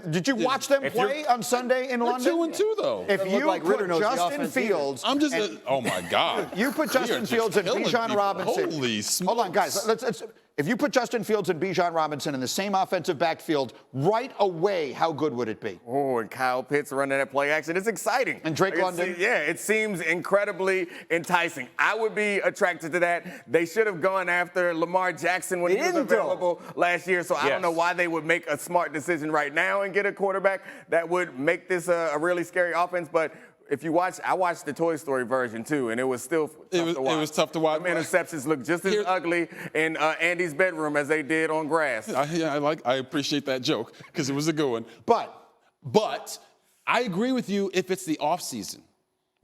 Did you watch them play on Sunday in London? 2-2 though. If you put Justin Fields, I'm just. Oh my God. You put Justin Fields and Bijan Robinson. Holy smokes. Hold on, guys. If you put Justin Fields and Bijan Robinson in the same offensive backfield right away, how good would it be? Oh, and Kyle Pitts running that play action. It's exciting. And Drake London? It seems incredibly enticing. I would be attracted to that. They should have gone after Lamar Jackson when he was available last year, so I don't know why they would make a smart decision right now and get a quarterback that would make this a really scary offense, but if you watch, I watched the Toy Story version too, and it was still tough to watch. It was tough to watch. Them interceptions look just as ugly in Andy's bedroom as they did on grass. I appreciate that joke because it was a good one. But I agree with you if it's the offseason.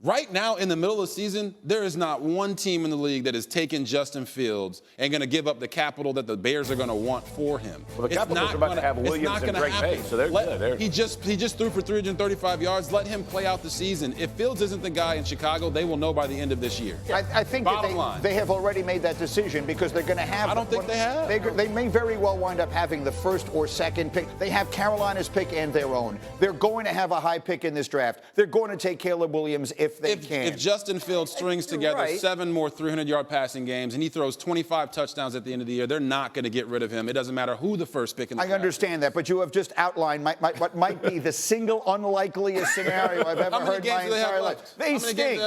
Right now, in the middle of the season, there is not one team in the league that is taking Justin Fields and going to give up the capital that the Bears are going to want for him. Well, the Capitals are about to have Williams and Drake May, so they're good. He just threw for 335 yards. Let him play out the season. If Fields isn't the guy in Chicago, they will know by the end of this year. I think they have already made that decision because they're going to have. I don't think they have. They may very well wind up having the first or second pick. They have Carolina's pick and their own. They're going to have a high pick in this draft. They're going to take Caleb Williams if they can. If Justin Fields strings together 7 more 300-yard passing games and he throws 25 touchdowns at the end of the year, they're not going to get rid of him. It doesn't matter who the first pick in the draft. I understand that, but you have just outlined what might be the single unlikeliest scenario I've ever heard in my entire life. They stink.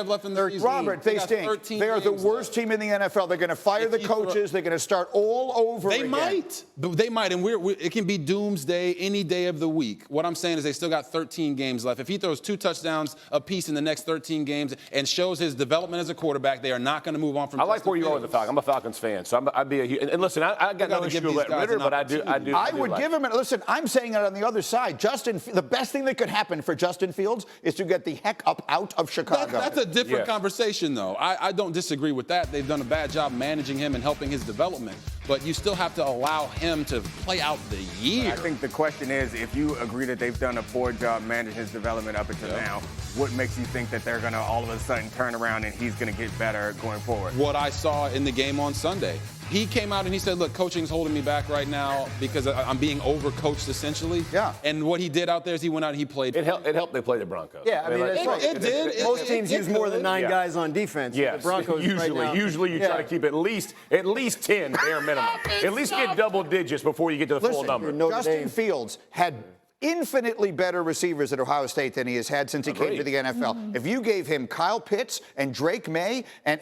Robert, they stink. They are the worst team in the NFL. They're going to fire the coaches. They're going to start all over again. They might, and it can be doomsday any day of the week. What I'm saying is they still got 13 games left. If he throws 2 touchdowns apiece in the next 13 games and shows his development as a quarterback, they are not going to move on from. I like where you are with the Falcons. I'm a Falcons fan, so I'd be and listen, I got no issue with Ritter, but I do. I would give him. Listen, I'm saying it on the other side. The best thing that could happen for Justin Fields is to get the heck up out of Chicago. That's a different conversation, though. I don't disagree with that. They've done a bad job managing him and helping his development, but you still have to allow him to play out the year. I think the question is, if you agree that they've done a poor job managing his development up until now, what makes you think that they're going to all of a sudden turn around and he's going to get better going forward? What I saw in the game on Sunday. He came out and he said, look, coaching's holding me back right now because I'm being overcoached essentially. Yeah. And what he did out there is he went out and he played. It helped they play the Broncos. Yeah, I mean, that's right. It did. Most teams use more than 9 guys on defense. Yes. The Broncos Usually you try to keep at least 10 bare minimum. At least get double digits before you get to the full number. Justin Fields had infinitely better receivers at Ohio State than he has had since he came to the NFL. If you gave him Kyle Pitts and Drake May and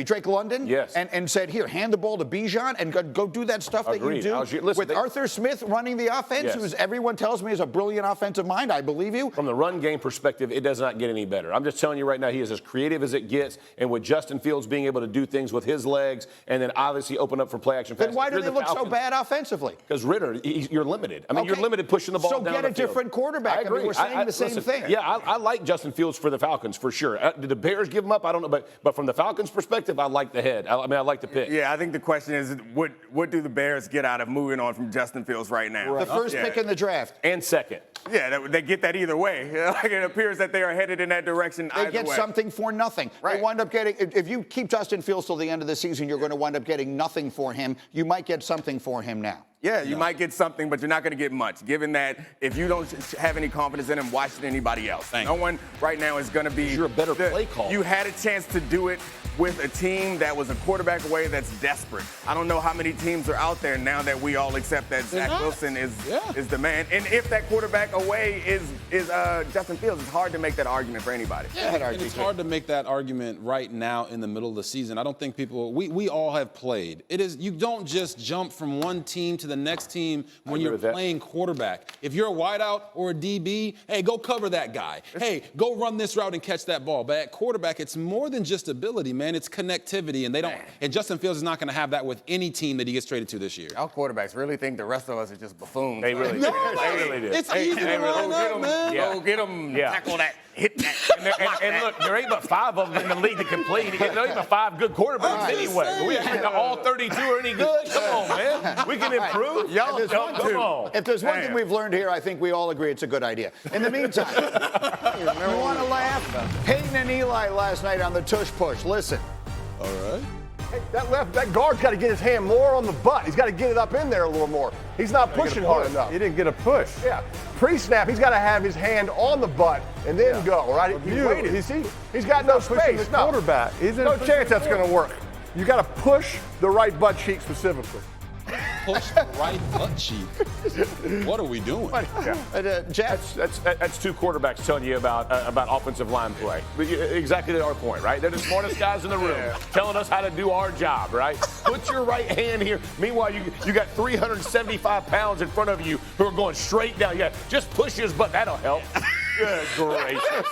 Drake London and said, here, hand the ball to Bijan and go do that stuff that you do with Arthur Smith running the offense, who everyone tells me is a brilliant offensive mind, I believe you. From the run game perspective, it does not get any better. I'm just telling you right now, he is as creative as it gets, and with Justin Fields being able to do things with his legs and then obviously open up for play action passes. Then why do they look so bad offensively? Because Ritter, you're limited. I mean, you're limited pushing the ball down the field. So get a different quarterback. I agree. We're saying the same thing. Yeah, I like Justin Fields for the Falcons for sure. Did the Bears give him up? I don't know, but from the Falcons' perspective, I like the head. I like the pick. Yeah, I think the question is, what do the Bears get out of moving on from Justin Fields right now? The first pick in the draft. And second. Yeah, they get that either way. It appears that they are headed in that direction either way. They get something for nothing. They wind up getting, if you keep Justin Fields till the end of the season, you're going to wind up getting nothing for him. You might get something for him now. Yeah, you might get something, but you're not going to get much, given that if you don't have any confidence in him, why should anybody else? No one right now is going to be. You're a better play caller. You had a chance to do it with a team that was a quarterback away that's desperate. I don't know how many teams are out there now that we all accept that Zach Wilson is the man. And if that quarterback away is Justin Fields, it's hard to make that argument for anybody. Yeah, and it's hard to make that argument right now in the middle of the season. I don't think people, we all have played. You don't just jump from one team to the next team when you're playing quarterback. If you're a wideout or a DB, hey, go cover that guy. Hey, go run this route and catch that ball. But at quarterback, it's more than just ability, man. It's connectivity, and and Justin Fields is not going to have that with any team that he gets traded to this year. Our quarterbacks really think the rest of us are just buffoons. They really do. They really do. It's easy to run up, man. Go get them, tackle that, hit that. And look, there ain't but 5 of them in the league that can play. There ain't but 5 good quarterbacks anyway. All 32 are any good? Come on, man. We can improve. If there's one thing we've learned here, I think we all agree it's a good idea. In the meantime, you want to laugh? Peyton and Eli last night on the Tush Push. Listen. All right. Hey, that guard's got to get his hand more on the butt. He's got to get it up in there a little more. He's not pushing hard enough. He didn't get a push. Yeah. Pre-snap, he's got to have his hand on the butt and then go, right? He You, waited. you see, He's got no pushing space. the quarterback. He's No chance that's going to work. You got to push the right butt cheek specifically. Push the right butt cheek. What are we doing? Jeff, That's two quarterbacks telling you about offensive line play. Exactly to our point, right? They're the smartest guys in the room, telling us how to do our job, right? Put your right hand here. Meanwhile, you got 375 pounds in front of you who are going straight down. Yeah, just push his butt. That'll help. Good gracious.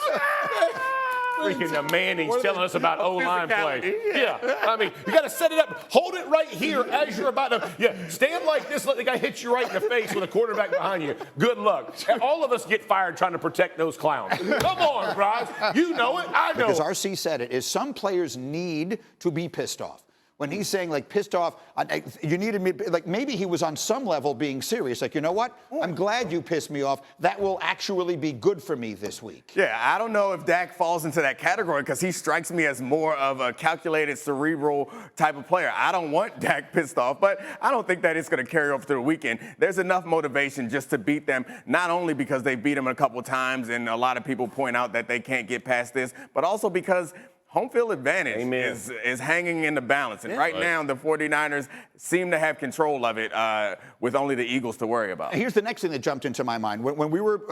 Freaking the Mannings telling us about O-line play. Yeah, I mean, you got to set it up. Hold it right here as you're about to, stand like this, let the guy hit you right in the face with a quarterback behind you. Good luck. And all of us get fired trying to protect those clowns. Come on, Bryce. You know it. I know because it. RC said it, is some players need to be pissed off. When he's saying, like, pissed off, you needed me, like, maybe he was on some level being serious. Like, you know what? I'm glad you pissed me off. That will actually be good for me this week. Yeah, I don't know if Dak falls into that category because he strikes me as more of a calculated, cerebral type of player. I don't want Dak pissed off, but I don't think that it's going to carry over through the weekend. There's enough motivation just to beat them, not only because they beat them a couple times and a lot of people point out that they can't get past this, but also because home field advantage is hanging in the balance. And right now, the 49ers seem to have control of it with only the Eagles to worry about. Here's the next thing that jumped into my mind. When we were,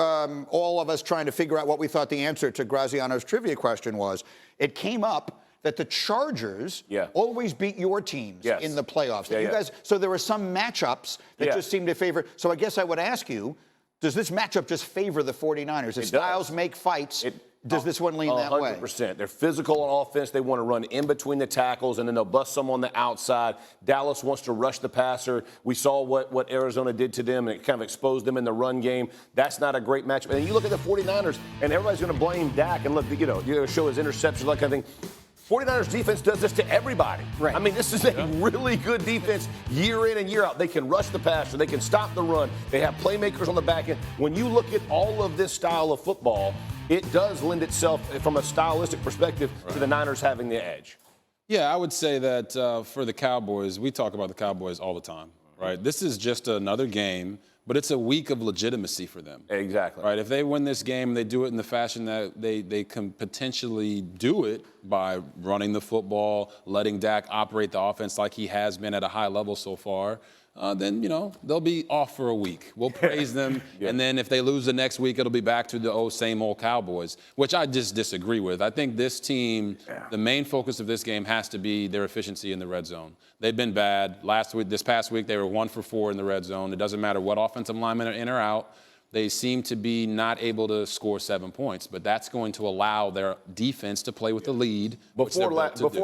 all of us, trying to figure out what we thought the answer to Graziano's trivia question was, it came up that the Chargers always beat your teams in the playoffs. You guys, so there were some matchups that just seemed to favor. So I guess I would ask you, does this matchup just favor the 49ers? If styles make fights, does this one lean that way? 100%. They're physical on offense. They want to run in between the tackles, and then they'll bust some on the outside. Dallas wants to rush the passer. We saw what Arizona did to them, and it kind of exposed them in the run game. That's not a great matchup. And you look at the 49ers, and everybody's going to blame Dak, and look, you're going to show his interceptions, that kind of thing. 49ers defense does this to everybody. Right. I mean, this is a really good defense year in and year out. They can rush the passer. They can stop the run. They have playmakers on the back end. When you look at all of this style of football, it does lend itself, from a stylistic perspective, to the Niners having the edge. Yeah, I would say that for the Cowboys, we talk about the Cowboys all the time, right? This is just another game, but it's a week of legitimacy for them. Exactly. Right? If they win this game, they do it in the fashion that they can potentially do it by running the football, letting Dak operate the offense like he has been at a high level so far. Then, they'll be off for a week. We'll praise them. And then if they lose the next week, it'll be back to the same old Cowboys, which I just disagree with. I think this team, the main focus of this game has to be their efficiency in the red zone. They've been bad. This past week, they were 1 for 4 in the red zone. It doesn't matter what offensive linemen are in or out. They seem to be not able to score 7 points, but that's going to allow their defense to play with the lead. Before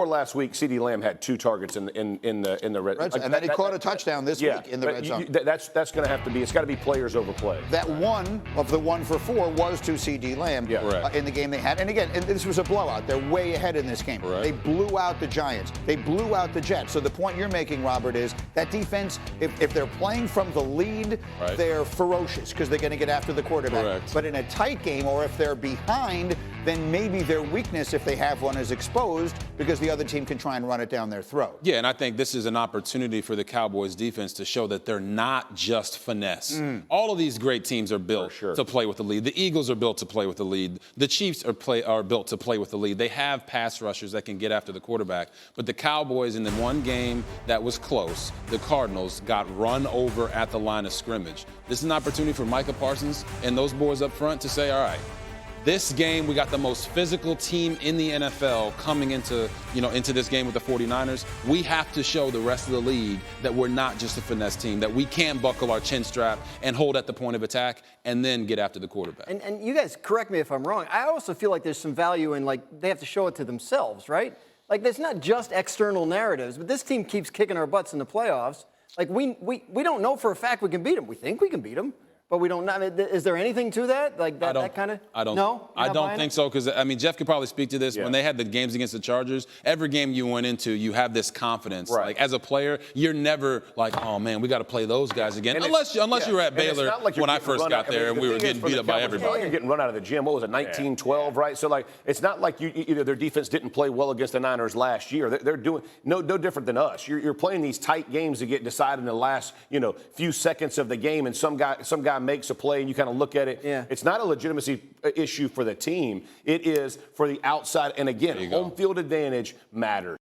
last week, CeeDee Lamb had 2 targets in the red zone. And then he caught a touchdown this week in the red zone. That's going to have to be, it's got to be players over play. That one of the 1 for 4 was to CeeDee Lamb in the game they had. And again, this was a blowout. They're way ahead in this game. They blew out the Giants. They blew out the Jets. So the point you're making, Robert, is that defense, if they're playing from the lead, they're ferocious because they're going to get after the quarterback. But in a tight game, or if they're behind, then maybe their weakness, if they have one, is exposed because the other team can try and run it down their throat. Yeah, and I think this is an opportunity for the Cowboys defense to show that they're not just finesse. All of these great teams are built to play with the lead. The Eagles are built to play with the lead. The Chiefs are built to play with the lead. They have pass rushers that can get after the quarterback. But the Cowboys, in the one game that was close, the Cardinals got run over at the line of scrimmage. This is an opportunity for Micah Parsons and those boys up front to say, all right, this game, we got the most physical team in the NFL coming into this game with the 49ers. We have to show the rest of the league that we're not just a finesse team, that we can buckle our chin strap and hold at the point of attack and then get after the quarterback. And you guys correct me if I'm wrong. I also feel like there's some value in, they have to show it to themselves, right? There's not just external narratives, but this team keeps kicking our butts in the playoffs. We don't know for a fact we can beat them. We think we can beat them. but we don't. I mean, is there anything to that? Like that kind of? I don't. No, I don't think so because I mean Jeff could probably speak to this. When they had the games against the Chargers, every game you went into, you have this confidence. Right. Like as a player, you're never like, oh man, we got to play those guys again. And unless you were at Baylor like when I first got there and we were getting beat up by everybody. It's not like you're getting run out of the gym. What was it, 19-12, right? So like, it's not like their defense didn't play well against the Niners last year. They're doing no different than us. You're playing these tight games that get decided in the last few seconds of the game, and some guy makes a play and you kind of look at it. Yeah. It's not a legitimacy issue for the team. It is for the outside. And again, home field advantage matters.